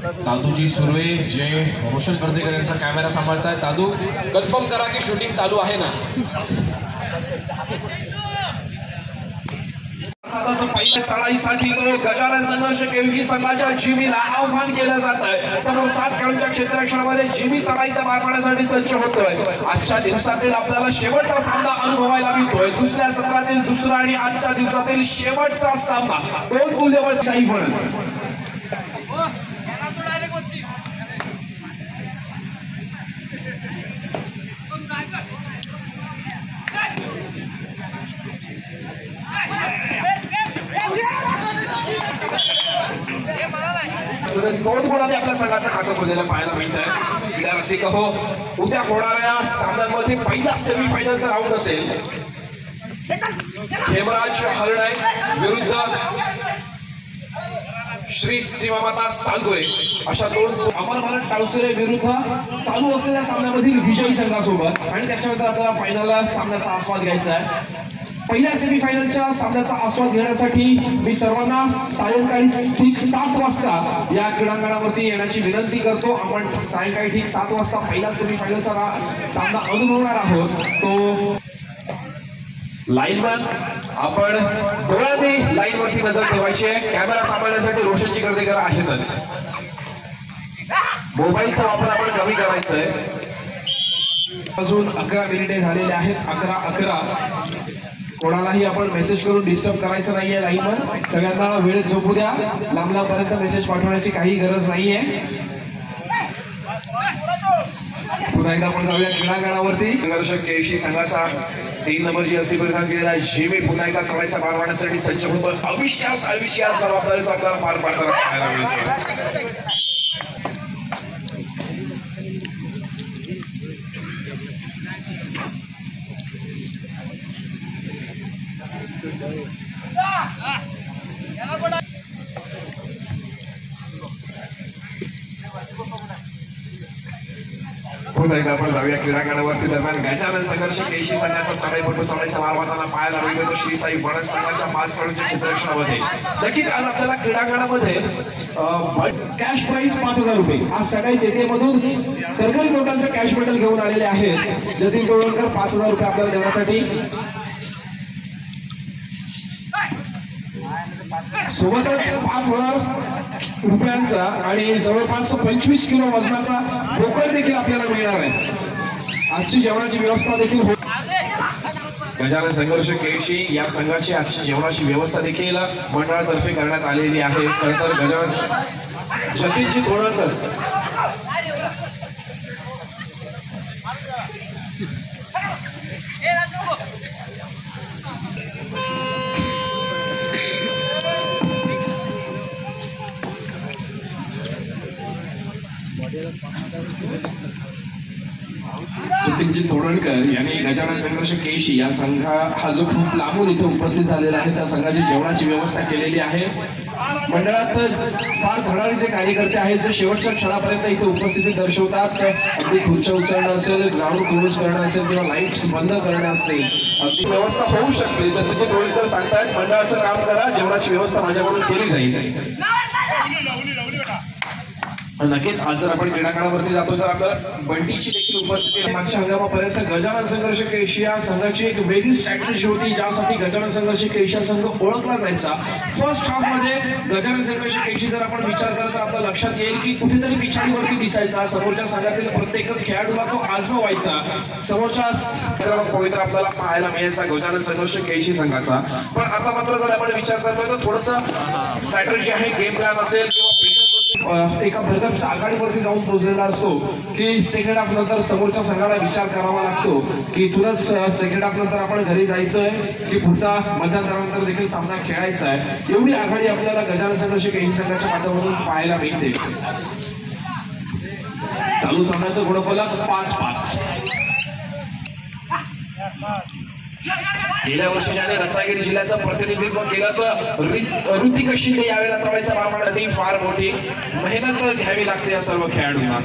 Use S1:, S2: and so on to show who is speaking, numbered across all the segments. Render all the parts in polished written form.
S1: दादूजी सुर्वे जे रोशन कर्देकर यांचा कॅमेरा सांभाळतायत. दादू कन्फर्म करा की शूटिंग चालू आहे ना. पहिल्या चढाईसाठी तो गजानन संघर्ष केवगी संघाच्या जिमीला आव्हान केलं जात आहे. समोर 7 खेळाडूंच्या क्षेत्ररक्षणामध्ये जिमी चढाईचा पार पाडण्यासाठी सज्ज होतोय. आजच्या दिवसातील आपल्याला शेवटचा सामना अनुभवायला मिळतोय. दुसऱ्या सत्रातील दुसरा आणि आजच्या दिवसातील शेवटचा सामना 2 मूल्यवान साई म्हणून दोन गुणांनी आपल्या संघाचं खातं खोलायला पाहायला मिळत आहे. क्रीडा रसिक हो, उद्या होणाऱ्या सामन्यांमध्ये पहिला सेमीफायनलचा राऊंड असेल. हेमराज हरणाय विरुद्ध श्री सीमामाता सालगोरे अशा 2 अमर भारत टाळुसरे विरुद्ध चालू असलेल्या सामन्यामधील विजयी संघासोबत आणि त्याच्यानंतर आपल्याला फायनल सामन्याचा आस्वाद घ्यायचा आहे. पहिल्या सेमीफायनलच्या सामन्याचा आस्वाद घेण्यासाठी मी सर्वांना सायंकाळी ठीक 7 वाजता या क्रीडांगणावरती येण्याची विनंती करतो. आपण सायंकाळी ठीक 7 वाजता पहिला सेमीफायनलचा सामना अनुभवणार आहोत. तो लाईनमॅन आपण डोळ्यांनी लाईनवरती नजर ठेवायची आहे. कॅमेरा सांभाळण्यासाठी रोशनजी कर्देकर आहेतच. मोबाईलचा वापर आपण कमी करायचा आहे. अजून 11 मिनिटे झालेले आहेत. 11:11. कोणालाही आपण मेसेज करून डिस्टर्ब करायचं नाहीये. लाईनवर सगळ्यांना वेळेत झोपू द्या. लांब लांबपर्यंत मेसेज पाठवण्याची काही गरज नाहीये. पुन्हा एकदा आपण जाऊया क्रीडांगणावरती. संघर्षक केशी संघाचा 3 नंबर जर्सी परिधान केलेला जिमी पुन्हा एकदा सवयचा पार पाडण्यासाठी सज्ज होतो. अविष्कार साळवीची या जबाबदारी तो आपल्याला पार पाडताना पाहायला मिळते. पुन्हा एकदा आपण जाऊया क्रीडांगणावरती. दरम्यान गजानन संघर्ष केशी संघाचा चढाईपटू चढाईचा मार वाहताना पाहायला मिळतो. श्री साई बणन संघाच्या 5 खेळाडूंच्या क्षेत्ररक्षणामध्ये नक्कीच आज आपल्याला क्रीडांगणामध्ये कॅश प्राइज 5,000 रुपये. आज सकाळी जेटे मधून तरकरी नोटांचं कॅश मेडल घेऊन आलेले आहेत. जतीन तोडणकर 5,000 रुपये आपल्याला देण्यासाठी सोबतच 5,000 रुपयांचा आणि जवळपास 25 किलो वजनाचा बोकर देखील आपल्याला मिळणार आहे. आजची जेवणाची व्यवस्था देखील गजानन संघर्ष केशी या संघाची आजची जेवणाची व्यवस्था देखील मंडळातर्फे करण्यात आलेली आहे. खरं तर गजानन जतीनजी तोडणकर जतीनजी तोडणकर यांनी गजानन संघर्ष केशी या संघा हा जो खूप लांबून इथे उपस्थित झालेला आहे त्या संघाची जेवणाची व्यवस्था केलेली आहे. मंडळात फार धडाडीचे कार्यकर्ते आहेत जे शेवटच्या क्षणापर्यंत इथे उपस्थिती दर्शवतात. अगदी खुर्च्या उचलणं असेल, ग्राउंड क्लोज करणं असेल किंवा लाईट्स बंद करणं असतील अगदी व्यवस्था होऊ शकते. जतीनजी तोडणकर सांगतायत मंडळाचं काम करा, जेवणाची व्यवस्था माझ्याकडून केली जाईल. नक्कीच आज जर आपण क्रीडांगणावरती जातो तर आपल्याला बंटीची देखील उपस्थिती. मागच्या हंगामापर्यंत गजानन संघर्ष केशिया संघाची एक वेगळी स्ट्रॅटेजी होती ज्यासाठी गजानन संघर्ष केशिया संघ ओळखला जायचा. फर्स्ट हाफ मध्ये गजानन संघर्ष केशी जर आपण विचार केला तर आपल्या लक्षात येईल की कुठेतरी पिछाडीवरती दिसायचा. समोरच्या संघातील प्रत्येक खेळाडूला तो आजमावायचा. समोरच्या पवित्र आपल्याला पाहायला मिळायचा गजानन संघर्ष केशी संघाचा. पण आता मात्र जर आपण विचार करतोय तर थोडंसं स्ट्रॅटेजी आहे, गेम प्लॅन असेल किंवा एका भरगच्च आघाडीवरती जाऊन पोहोचलेला असतो की सेकंड हाफ नंतर समोरच्या संघाला विचार करावा लागतो की तुरंत सेकंड हाफ नंतर आपण घरी जायचंय की पुढचा मध्यांतरानंतर देखील सामना खेळायचा आहे. एवढी आघाडी आपल्याला गजानन संघर्ष केशी संघाच्या माध्यमातून पाहायला मिळते. चालू सामन्याचं गुणफलक 5-5. गेल्या वर्षी ज्याने रत्नागिरी जिल्ह्याचं प्रतिनिधित्व केलं तर ऋतिक शिंदे यावेळेला चढाईच्या मार्गासाठी फार मोठी मेहनत घ्यावी लागते या सर्व खेळाडूंना.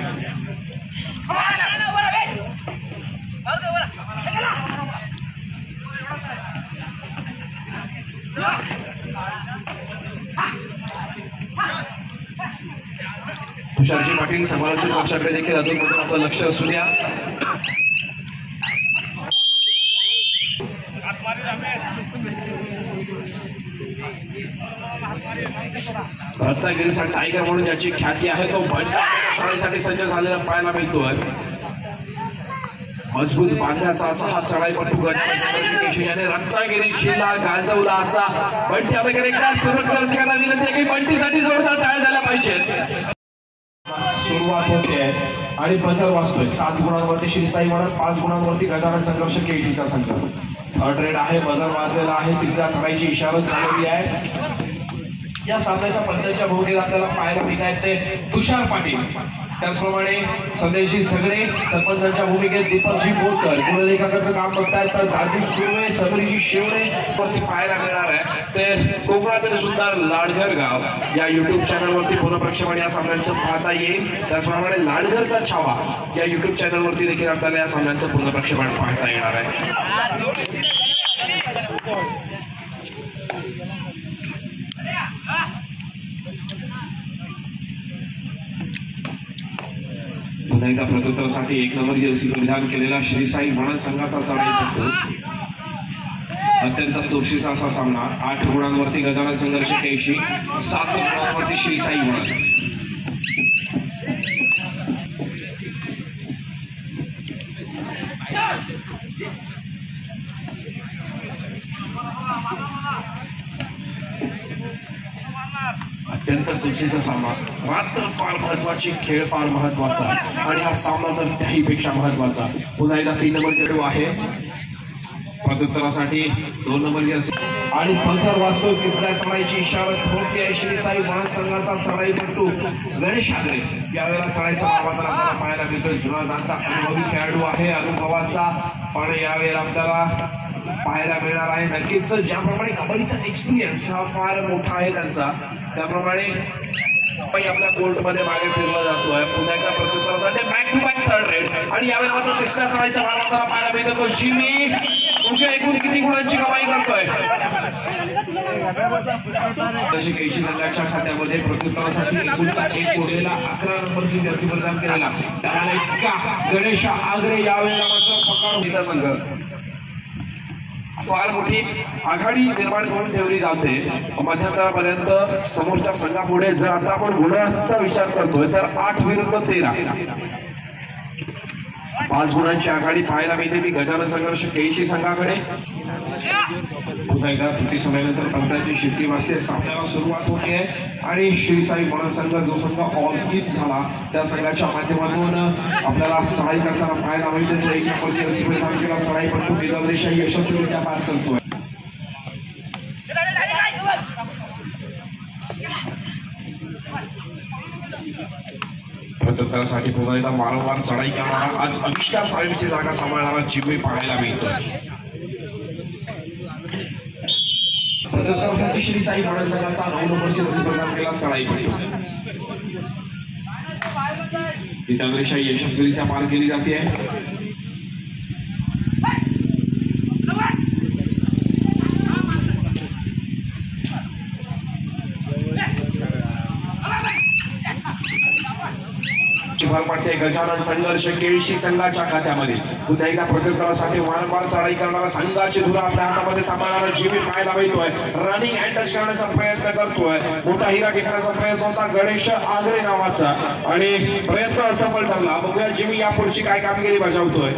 S1: तुषारजी पाटील समालोचक पक्षाकडे देखील अजून आपलं लक्ष असू द्या. रत्नागिरीचा टायगर म्हणून ज्याची ख्याती आहे तो चढाईसाठी सज्ज झालेला पाहायला मिळतोय. मजबूत बांध्याचा असा हा चढाईपटू गजानन याने रत्नागिरी जिल्हा गाजवला असा बंटी वगैरे एकदा सर्व दर्शकांना विनंती आहे की बंटीसाठी जोरदार टाळ्या झाल्या पाहिजेत. सुरुवात होते आणि बजर वाजतोय. 7 गुणांवरती श्रीसाई म्हणत, 5 गुणांवरती गजानन संघर्ष केटीचा संघ. थर्ड रेड आहे, बजर वाजलेला आहे, तिसऱ्या चढाईची इशारत झालेली आहे. या सामन्याच्या पद्धतीच्या भूमिकेत आपल्याला पाहायला मिळत आहेत ते तुषार पाटील, त्याचप्रमाणे संदेशी सगळे सरपंचांच्या भूमिकेत दीपकजी बोरकर, गुणलेखकाचं काम बघतायत तर दादू सुर्वे, सबरीजी शेवणे वरती पाहायला मिळणार आहे. ते कोकणातील सुंदर लाडघर गाव या युट्यूब चॅनलवरती पुनःप्रक्षेपण या सामन्यांचं पाहता येईल. त्याचप्रमाणे लाडघरचा छावा या युट्यूब चॅनलवरती देखील आपल्याला या सामन्यांचं पुनःप्रक्षेपण पाहता येणार आहे. पुन्हा एकदा प्रत्युत्तरासाठी 1 नंबर जर्सी परिधान केलेला श्रीसाई म्हणत संघाचा चढाईपटू. अत्यंत चुरशीचा असा सामना. 8 गुणांवरती गजानन संघर्ष केशी, 7 गुणांवरती श्रीसाई म्हणत. अत्यंत चुरशीचा सामना, मात्र फार महत्वाची, खेळ फार महत्वाचा आणि हा सामना तर त्याहीपेक्षा महत्वाचा. पुन्हा एकदा 3 नंबर चेंडू आहे प्रत्युत्तरासाठी 2 नंबर जर्सी आणि पंचर वाजतो. तिसऱ्या चढाईची इशारत होते. श्रीसाई म्हणत संघाचा चढाईपटू गणेश आगरे यावेळेला चढाईचा नावात आपल्याला पाहायला मिळतोय. जुना जाणता अनुभवी खेळाडू आहे, अनुभवाचा पण यावेळेला आपल्याला पाहायला मिळणार आहे. नक्कीच ज्याप्रमाणे कबड्डीचा एक्सपिरियन्स हा फार मोठा आहे त्यांचा, त्याप्रमाणे आपल्या कोर्टमध्ये मागे फिरला जातोय. पुन्हा एकदा प्रत्युत्तरासाठी back to back third raid आणि यावेळेला मात्र तिसऱ्या चढाईचा भाग आपल्याला पाहायला मिळतो. जिमी एकूण किती गुणांची कमाई करतोय. तशी कैशी संघाच्या खात्यामध्ये प्रत्युत्तरासाठी एकूणचा 1 उरलेला 11 नंबरची जर्सी प्रदान केलेला त्याला इतका गणेश आगरे यावेळेला मात्र पकडून संघ फार मोठी आघाडी निर्माण करून ठेवली जाते मध्यंतरापर्यंत समोरच्या संघापुढे. जर आता आपण गुणांचा विचार करतोय तर 8 विरुद्ध 13, 5 गुणांची आघाडी पाहायला मिळते ती गजानन संघर्ष केशी संघाकडे. पुन्हा एकदा तुटी समयानंतर पंचायती शिट्टी वाजते. सामन्याला सुरुवात होते आणि श्रीसाई म्हणत संघ जो संघ ऑल इन झाला त्या संघाच्या माध्यमातून आपल्याला चढाई करताना पाहायला मिळते. 1 नंबरची जर्सी परिधान केला चढाईपटू निजामशाही यशस्वीरित्या पार करतोय. प्रत्युत्तरासाठी पुन्हा एकदा वारंवार चढाई करणारा आज आविष्कार साहेबची जागा सांभाळणारा जिम्मी पाहायला मिळतोय. प्रत्युत्तरासाठी श्रीसाई म्हणत संघाचा 9 नंबरची जर्सी परिधान केला चढाईपटू निजामशाही यशस्वीरित्या पार केली जाते. भर पडते गजानन संघर्ष केळशी संघाच्या खात्यामध्ये. पुन्हा एकदा प्रत्युत्तरासाठी वारंवार चढाई करणारा संघाची धुरा आपल्या हातामध्ये सांभाळणारा जिमी पाहायला मिळतोय. रनिंग अँड टच करण्याचा प्रयत्न करतोय. मोठा हिरा घेण्याचा प्रयत्न होता गणेश आगरे नावाचा आणि प्रयत्न असफल ठरला. बघूया जिमी यापुढची काय कामगिरी बजावतोय.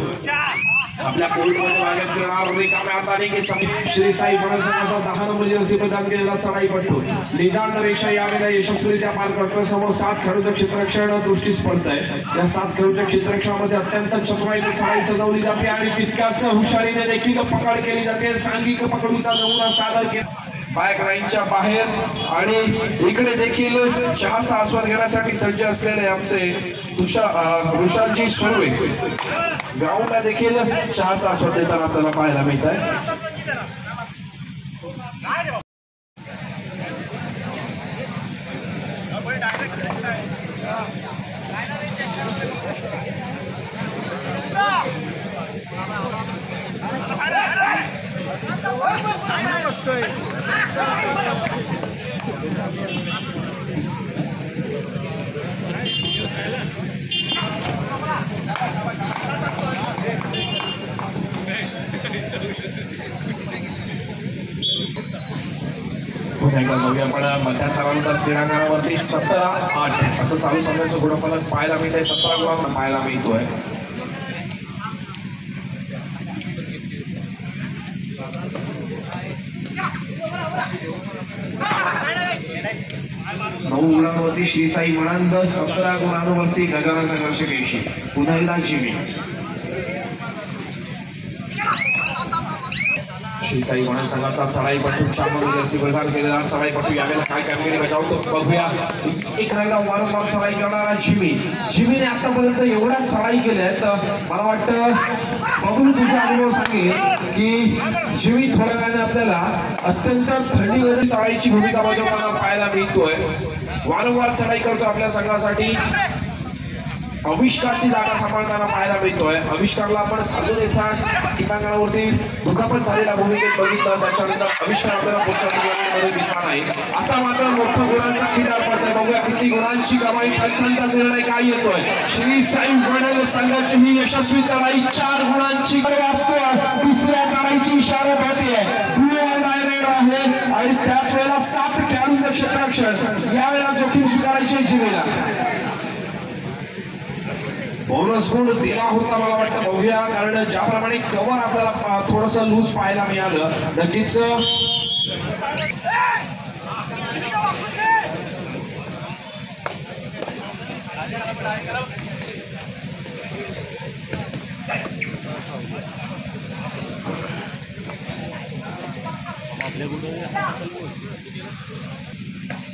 S1: आपल्या कोर्टमध्ये मागे फिरणार रिकाम्या हाताने की श्रीसाई म्हणत संघाचा 10 नंबर जर्सी परिधान केलेला चढाईपटू निदान रेषा यावेळेला यशस्वीरित्या पार करतोय. समोर 7 खेळाडू क्षेत्ररक्षण दृष्टीस पडतंय. या 7 खेळाडू क्षेत्ररक्षणामध्ये अत्यंत चतुराईने चढाई सजवली जाते आणि तितक्याच हुशारीने देखील पकड केली जाते. सांघिक पकडीचा नमुना सादर केला बॅक लाईनच्या बाहेर आणि इकडे देखील चहाचा आस्वाद घेण्यासाठी सज्ज असलेले आमचे तुषारजी सुर्वे ग्राउंडला देखील चहाचा आस्वाद देताना आपल्याला पाहायला मिळत आहे. एकदा जाऊया आपण मध्यांतरानंतर क्रीडांगणावरती 17-8 असं चालू संघाचं गुणफलक पाहायला मिळतंय. 17 गुणांना पाहायला मिळतोय. नऊ गुणांवरती श्री साई मणंद, 17 गुणांवरती गजानन संघर्ष केळशी. पुन्हा एकदा जिमी श्री साई मणंद संघाचा चढाईपटू चांगला जर्सी परिधान केलेला चढाईपटू यावेळेला काय कामगिरी बजावतो बघूया. एक राहिला वारंवार चढाई करणारा जिमीने आतापर्यंत एवढ्या चढाई केल्यात. मला वाटतं बघून तुझा अनुभव सांगेल की जिमी थोड्या वेळाने आपल्याला अत्यंत थंडीमध्ये चढाईची भूमिका बजावताना पाहायला मिळतोय. वारंवार चढाई करतो आपल्या संघासाठी. आविष्कारची जागा सांभाळताना पाहायला मिळतोय. आविष्कारला आपण साधून क्रीडांगणावरती दुखापत झालेल्या भूमिकेत बघितलं. त्याच्यानंतर आविष्कार आपल्याला पुढच्या टुर्नामेंटमध्ये दिसला नाही. आता मात्र मोठ्या गुणांचा खिंडार पडतोय. बघूया किती गुणांची कमाई, पंचांचा निर्णय काय येतोय. श्री साई मणंद संघाची ही यशस्वी चढाई 4 गुणांची असतो. तिसऱ्या चढाईची इशारा होतीये आहे आणि त्याच वेळेला 7 खेळाडूंचं क्षेत्ररक्षण यावेळेला जोखीम स्वीकारायची जिमीला. बोनस गुण दिला होता मला वाटतं बघूया, कारण ज्याप्रमाणे कव्हर आपल्याला थोडस लूज पाहायला मिळालं. नक्कीच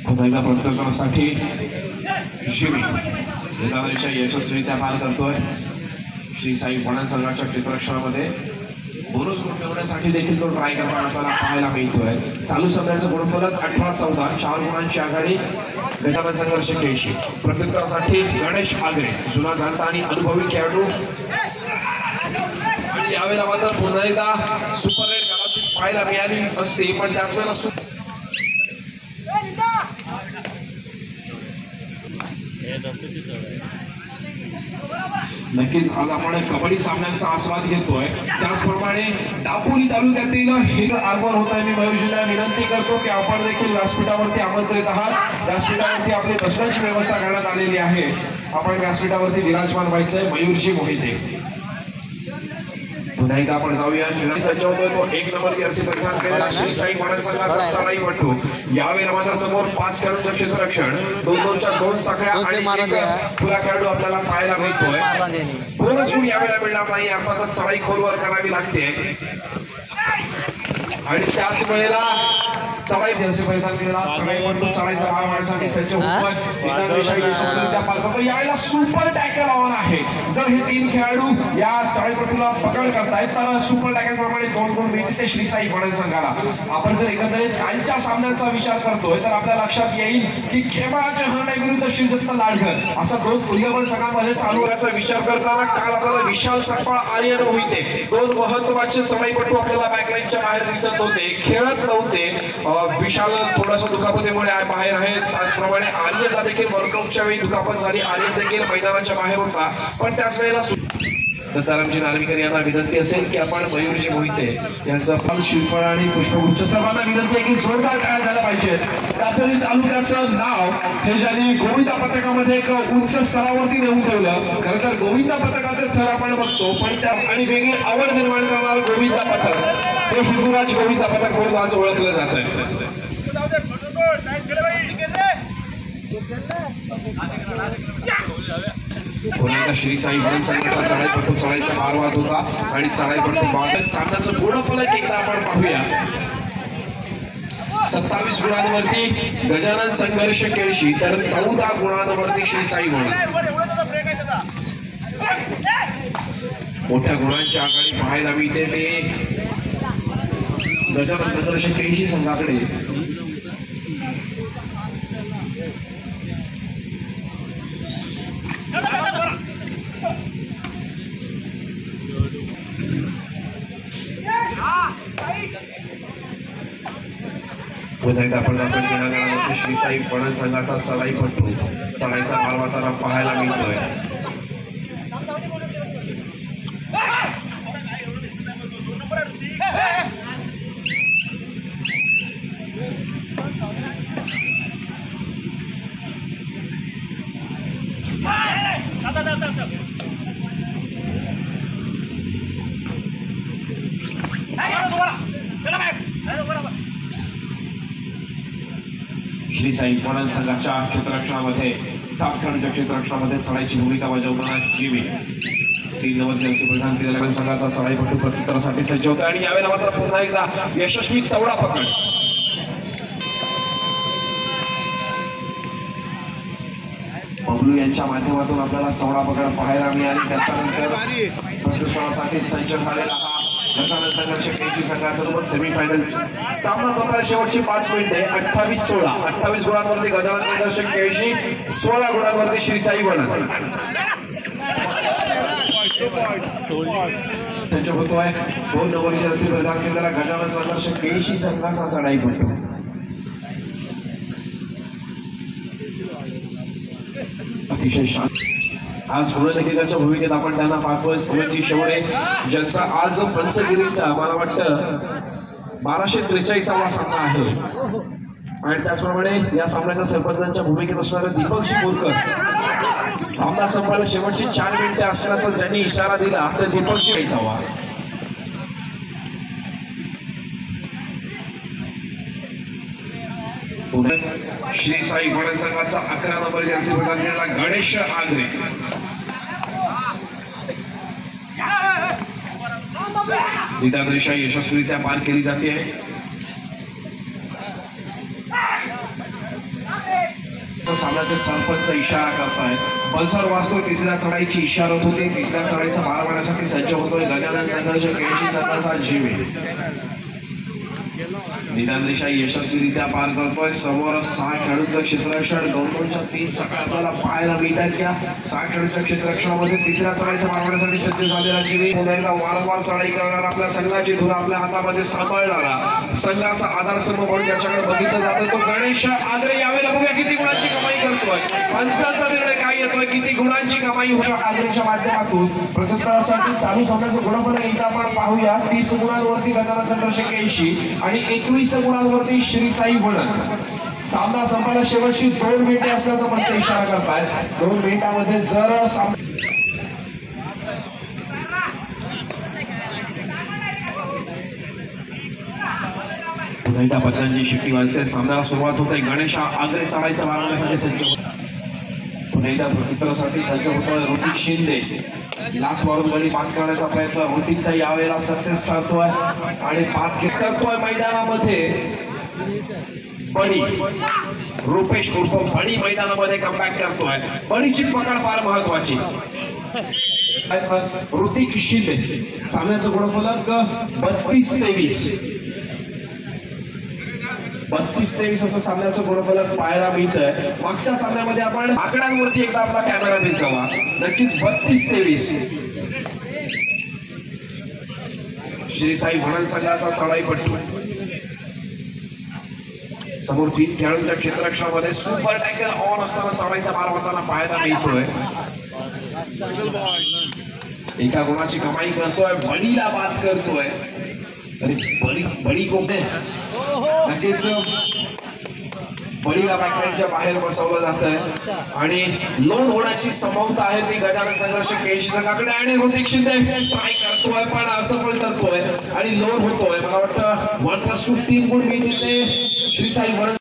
S1: पुन्हा प्रत्येकासाठी जिमी यशस्वीरित्या पार करतोय. श्री साई मणंद संघाच्या क्षेत्ररक्षणामध्ये बोनस गुण मिळवण्यासाठी देखील तो ट्राय करताना आपल्याला पाहायला मिळतोय. चालू सत्राचं गुणफलक 18-14, 4 गुणांची आघाडी गजानन संघर्ष केळशी. प्रत्युत्तरासाठी गणेश आगरे, जुना जाणता आणि अनुभवी खेळाडू. आणि यावेळेला मात्र पुन्हा एकदा सुपर रेड कदाचित पाहायला मिळाली असते, पण त्याच वेळेला नक्कीच आज आपण कबड्डी सामन्यांचा आस्वाद घेतोय. त्याचप्रमाणे दापोली तालुक्यातील हे आगमन होत आहे. मी मयूरजींना विनंती करतो की आपण देखील व्यासपीठावरती आमंत्रित आहात. व्यासपीठावरती आपली बसण्याची व्यवस्था करण्यात आलेली आहे. आपण व्यासपीठावरती विराजमान व्हायचंय. मयूरजी मोहिते. पुन्हा एकदा आपण जाऊया. सज्ज होतोय तो 1 नंबर जर्सी परिधान केलेला श्री साई मणंद संघाचा चढाईपटू. यावेळेला मात्र समोर 5 खेळाडूंचं क्षेत्ररक्षण, 2-2च्या 2 साखळ्या आणि एक खुला खेळाडू आपल्याला पाहायला मिळतोय. बोनस गुण यावेळेला मिळणार नाही. अर्थातच चढाई खोलवर करावी लागते आणि त्याच वेळेला चढाई जर्सी परिधान केलेला चढाईपटू चढाईचा भाग वाढण्यासाठी सज्ज होतोय. यावेळेला सुपर टॅकल ऑन आहे. जर हे 3 खेळाडू या चढाईपटूला पकड करतायत तर सुपर टॅकल प्रमाणे 2 गुण मिळते श्री साई मणंद संघाला. आपण जर एकंदरीत कालच्या सामन्यांचा विचार करतोय तर आपल्या लक्षात येईल की खेमाळाच्या हरणे विरुद्ध श्रीदत्त लाडघर असा 2 तुल्यबळ संघांमध्ये चालू होण्याचा विचार करताना काल आपल्याला विशाल सकपाळ, आर्यन मोहिते 2 महत्वाचे चढाईपटू आपल्याला बॅकलाईनच्या बाहेर दिसत होते, खेळत नव्हते. विशाल थोडासा दुखापतीमुळे बाहेर आहे. त्याचप्रमाणे आर्यनला देखील वर्कआउटच्या वेळी दुखापत झाली. आर्यन देखील मैदानाच्या बाहेर होता. पण त्याच वेळेला दत्तारामजी नार्वेकर यांना विनंती असेल की आपण मयूरजी मोहिते यांचा फल, श्रीफळ आणि पुष्पगुच्छ सर्वांना विनंती आहे की जोरदार टाळ्या झाल्या पाहिजेत. दापोली तालुक्याचं नाव हे ज्यांनी गोविंदा पथकामध्ये एक उच्च स्तरावरती नेऊन ठेवलं. खरं तर गोविंदा पथकाचे थर आपण बघतो, पण त्या आणि वेगळी आवड निर्माण करणारं गोविंदा पथक हे हिंदुराज गोविंदा पथक म्हणून आज ओळखलं जात आहे. पुन्हा श्री साई मणंद संघाचा चढाईपटू चढाईचा भार वाहत होता आणि चढाईपटू सामन्याचं गुणफलक एकदा आपण पाहूया. 27 गुणांवरती गजानन संघर्ष केळशी तर 14 गुणांवरती श्री साई मणंद. मोठ्या गुणांची आघाडी पाहायला मिळते ते गजानन संघर्ष केळशी संघाकडे. आपण श्री साई मणंद संघाचा चढाईपटू चढाईचा भार वाहताना पाहायला मिळतोय. श्री साई पणन संघाच्या क्षेत्ररक्षणामध्ये 7 खेळाडूंच्या क्षेत्ररक्षणामध्ये चढाईची भूमिका बजावताना जीवी 3 नंबरचे असे प्रदान केलेल्या संघाचा चढाईपटू प्रत्युत्तरासाठी सज्ज होता आणि यावेळेला मात्र पुन्हा एकदा यशस्वी चवडा पकड. बबलू यांच्या माध्यमातून आपल्याला चवडा पकड पाहायला मिळाली. त्याच्यानंतर प्रत्युत्तरासाठी सज्ज झालेला हा गजानन संघर्ष केजी संघाचा सोबत सेमीफायनल सामना संपला. शेवटची 5 मिनिटे 28-16. 28 गुणांवरती गजानन संघर्ष केजी, 16 गुणांवरती श्री साई पणन सज्ज होतोय. 2 नंबरचे असे प्रदान केलेला गजानन संघर्ष केजी संघाचा चढाईपटू. अतिशय शांत आज गोलंदाजीच्या भूमिकेत आपण त्यांना पाहतोय. समर्थी शेवडे ज्यांचा आज पंचगिरीचा मला वाटतं 1243वा सामना आहे आणि त्याचप्रमाणे या सामन्याच्या सरपंचांच्या भूमिकेत असणारे दीपक शिपूरकर सामना संपायला शेवटची 4 मिनिटे असण्याचा ज्यांनी इशारा दिला तर दीपक शिपूरकर. श्री साई पणन संघाचा 11 नंबर जर्सी प्रदान केलेला गणेश आगरे निदानरेषा यशस्वीरित्या पार केली जाते. सामन्याचे सरपंच इशारा करतायत. बलसर वाचतो तिसऱ्या चढाईची इशारत होती. तिसऱ्या चढाईचा मार मारण्यासाठी सज्ज होतोय गजानन संघर्ष केळशी संघाचा जीवी. निदानरेषा यशस्वीरित्या पार करतोय. समोर 6 खेळाडूंचं क्षेत्ररक्षण गौतमच्या 3 सकाळ आपल्याला पाहायला मिळतात. त्या 6 खेळाडूंच्या क्षेत्ररक्षणामध्ये तिसऱ्या चढाईचा मारण्यासाठी सज्ज झालेला जीवी. पुन्हा वारंवार चढाई करणारा आपल्या संघाची धुरा आपल्या हातामध्ये सांभाळणारा संघाचा आधारस्तंभ म्हणून त्याच्याकडे बघितलं जातं तो गणेश आगरे. यावेळेला बघूया किती गुणांची कमाई करतोय. पंचांचा निर्णय काय येतोय, किती गुणांची कमाई होईल आगरेच्या माध्यमातून. प्रत्युत्तरासाठी चालू सामन्याचं गुणफलक एकदा आपण पाहूया. 30 गुणांवरती गजानन संघर्ष केळशी आणि 21 गुणांवरती श्री साई पणन. सामना संपायला शेवटची 2 मिनिटे असल्याचा पंच इशारा करतायत. 2 मिनिटांमध्ये जर पुन्हा पत्रांची शिट्टी वाजते. सामन्याला सुरुवात होते. गणेश आगरे चढाईचा मारण्यासाठी सज्ज. पुन्हा एकदा प्रत्युत्तरासाठी सज्ज होतोय ऋतिक शिंदे. लाख मारून गडी बाद करण्याचा प्रयत्न ऋतिकचा यावेळेला सक्सेस ठरतोय आणि बाद करतोय मैदानामध्ये बडी. रुपेश उर्फ बडी मैदानामध्ये कमबॅक करतोय. बडीची पकड फार महत्वाची. ऋतिक शिंदे सामन्याचं गुणफलक 32-23. 32-23 असं सामन्याचं गुणफलक पाहायला मिळतंय. मागच्या सामन्यामध्ये आपण आकड्यांवरती एकदा आपला कॅमेरा फिरकावा. नक्कीच 32-23 श्री साई पणन संघाचा चढाईपटू. समोर 3 खेळाडूंच्या क्षेत्ररक्षणामध्ये सुपर टॅकल ऑन असताना चढाईचा मार होताना पाहायला मिळतोय. एका गुणाची कमाई करतोय. बडीला बाद करतोय. बडी कोणते नक्कीच बडीला बॅकलाईनच्या बाहेर बसवलं जात आहे आणि लोन होण्याची संभावना आहे ती गजानन संघर्ष केळशी संघाकडे. आणि ऋतिक शिंदे ट्राय करतोय पण असफल ठरतोय आणि लोन होतोय. मला वाटतं 1+2 3 गुण मिळतील ते श्री साई पणन